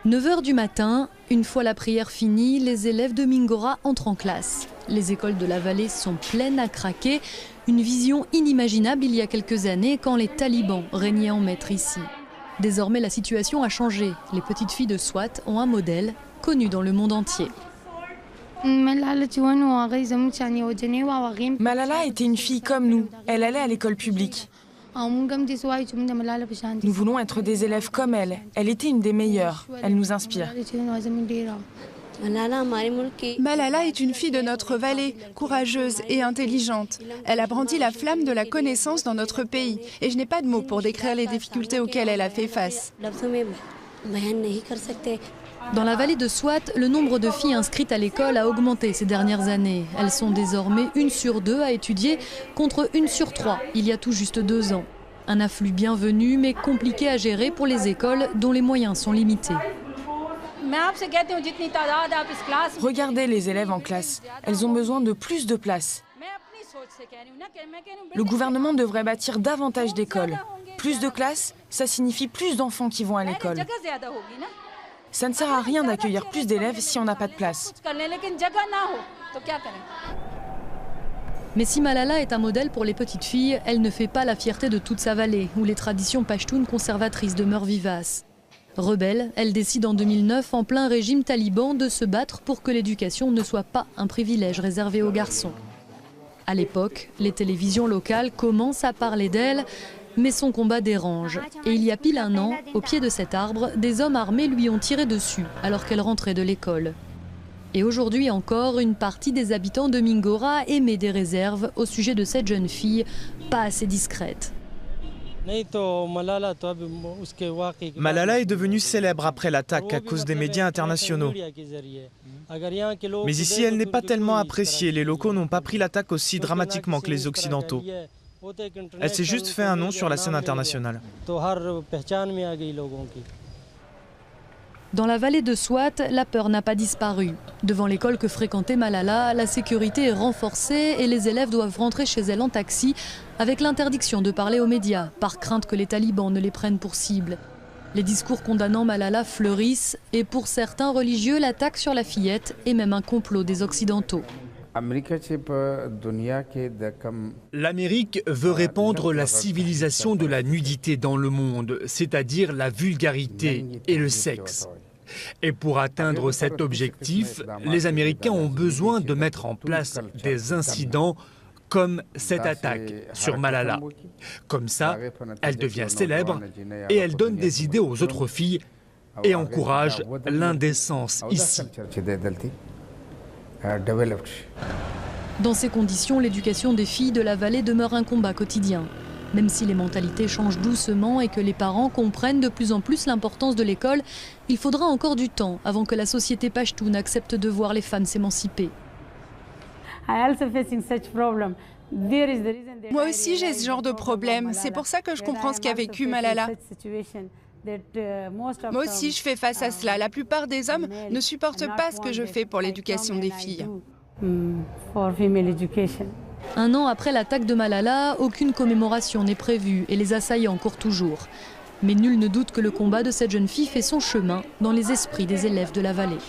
9 h du matin, une fois la prière finie, les élèves de Mingora entrent en classe. Les écoles de la vallée sont pleines à craquer. Une vision inimaginable il y a quelques années quand les talibans régnaient en maître ici. Désormais, la situation a changé. Les petites filles de Swat ont un modèle connu dans le monde entier. Malala était une fille comme nous. Elle allait à l'école publique. Nous voulons être des élèves comme elle. Elle était une des meilleures. Elle nous inspire. Malala est une fille de notre vallée, courageuse et intelligente. Elle a brandi la flamme de la connaissance dans notre pays. Et je n'ai pas de mots pour décrire les difficultés auxquelles elle a fait face. Dans la vallée de Swat, le nombre de filles inscrites à l'école a augmenté ces dernières années. Elles sont désormais 1 sur 2 à étudier, contre 1 sur 3 il y a tout juste 2 ans. Un afflux bienvenu, mais compliqué à gérer pour les écoles dont les moyens sont limités. Regardez les élèves en classe. Elles ont besoin de plus de place. Le gouvernement devrait bâtir davantage d'écoles. Plus de classes, ça signifie plus d'enfants qui vont à l'école. Ça ne sert à rien d'accueillir plus d'élèves si on n'a pas de place. Mais si Malala est un modèle pour les petites filles, elle ne fait pas la fierté de toute sa vallée, où les traditions pachtoun conservatrices demeurent vivaces. Rebelle, elle décide en 2009, en plein régime taliban, de se battre pour que l'éducation ne soit pas un privilège réservé aux garçons. À l'époque, les télévisions locales commencent à parler d'elle, mais son combat dérange. Et il y a pile 1 an, au pied de cet arbre, des hommes armés lui ont tiré dessus alors qu'elle rentrait de l'école. Et aujourd'hui encore, une partie des habitants de Mingora émet des réserves au sujet de cette jeune fille, pas assez discrète. Malala est devenue célèbre après l'attaque à cause des médias internationaux. Mais ici, elle n'est pas tellement appréciée. Les locaux n'ont pas pris l'attaque aussi dramatiquement que les Occidentaux. Elle s'est juste fait un nom sur la scène internationale. Dans la vallée de Swat, la peur n'a pas disparu. Devant l'école que fréquentait Malala, la sécurité est renforcée et les élèves doivent rentrer chez elle en taxi avec l'interdiction de parler aux médias, par crainte que les talibans ne les prennent pour cible. Les discours condamnant Malala fleurissent et pour certains religieux, l'attaque sur la fillette est même un complot des Occidentaux. L'Amérique veut répandre la civilisation de la nudité dans le monde, c'est-à-dire la vulgarité et le sexe. Et pour atteindre cet objectif, les Américains ont besoin de mettre en place des incidents comme cette attaque sur Malala. Comme ça, elle devient célèbre et elle donne des idées aux autres filles et encourage l'indécence ici. Dans ces conditions, l'éducation des filles de la vallée demeure un combat quotidien. Même si les mentalités changent doucement et que les parents comprennent de plus en plus l'importance de l'école, il faudra encore du temps avant que la société pachtoune accepte de voir les femmes s'émanciper. Moi aussi, j'ai ce genre de problème. C'est pour ça que je comprends ce qu'a vécu Malala. Moi aussi, je fais face à cela. La plupart des hommes ne supportent pas ce que je fais pour l'éducation des filles. 1 an après l'attaque de Malala, aucune commémoration n'est prévue et les assaillants courent toujours. Mais nul ne doute que le combat de cette jeune fille fait son chemin dans les esprits des élèves de la vallée.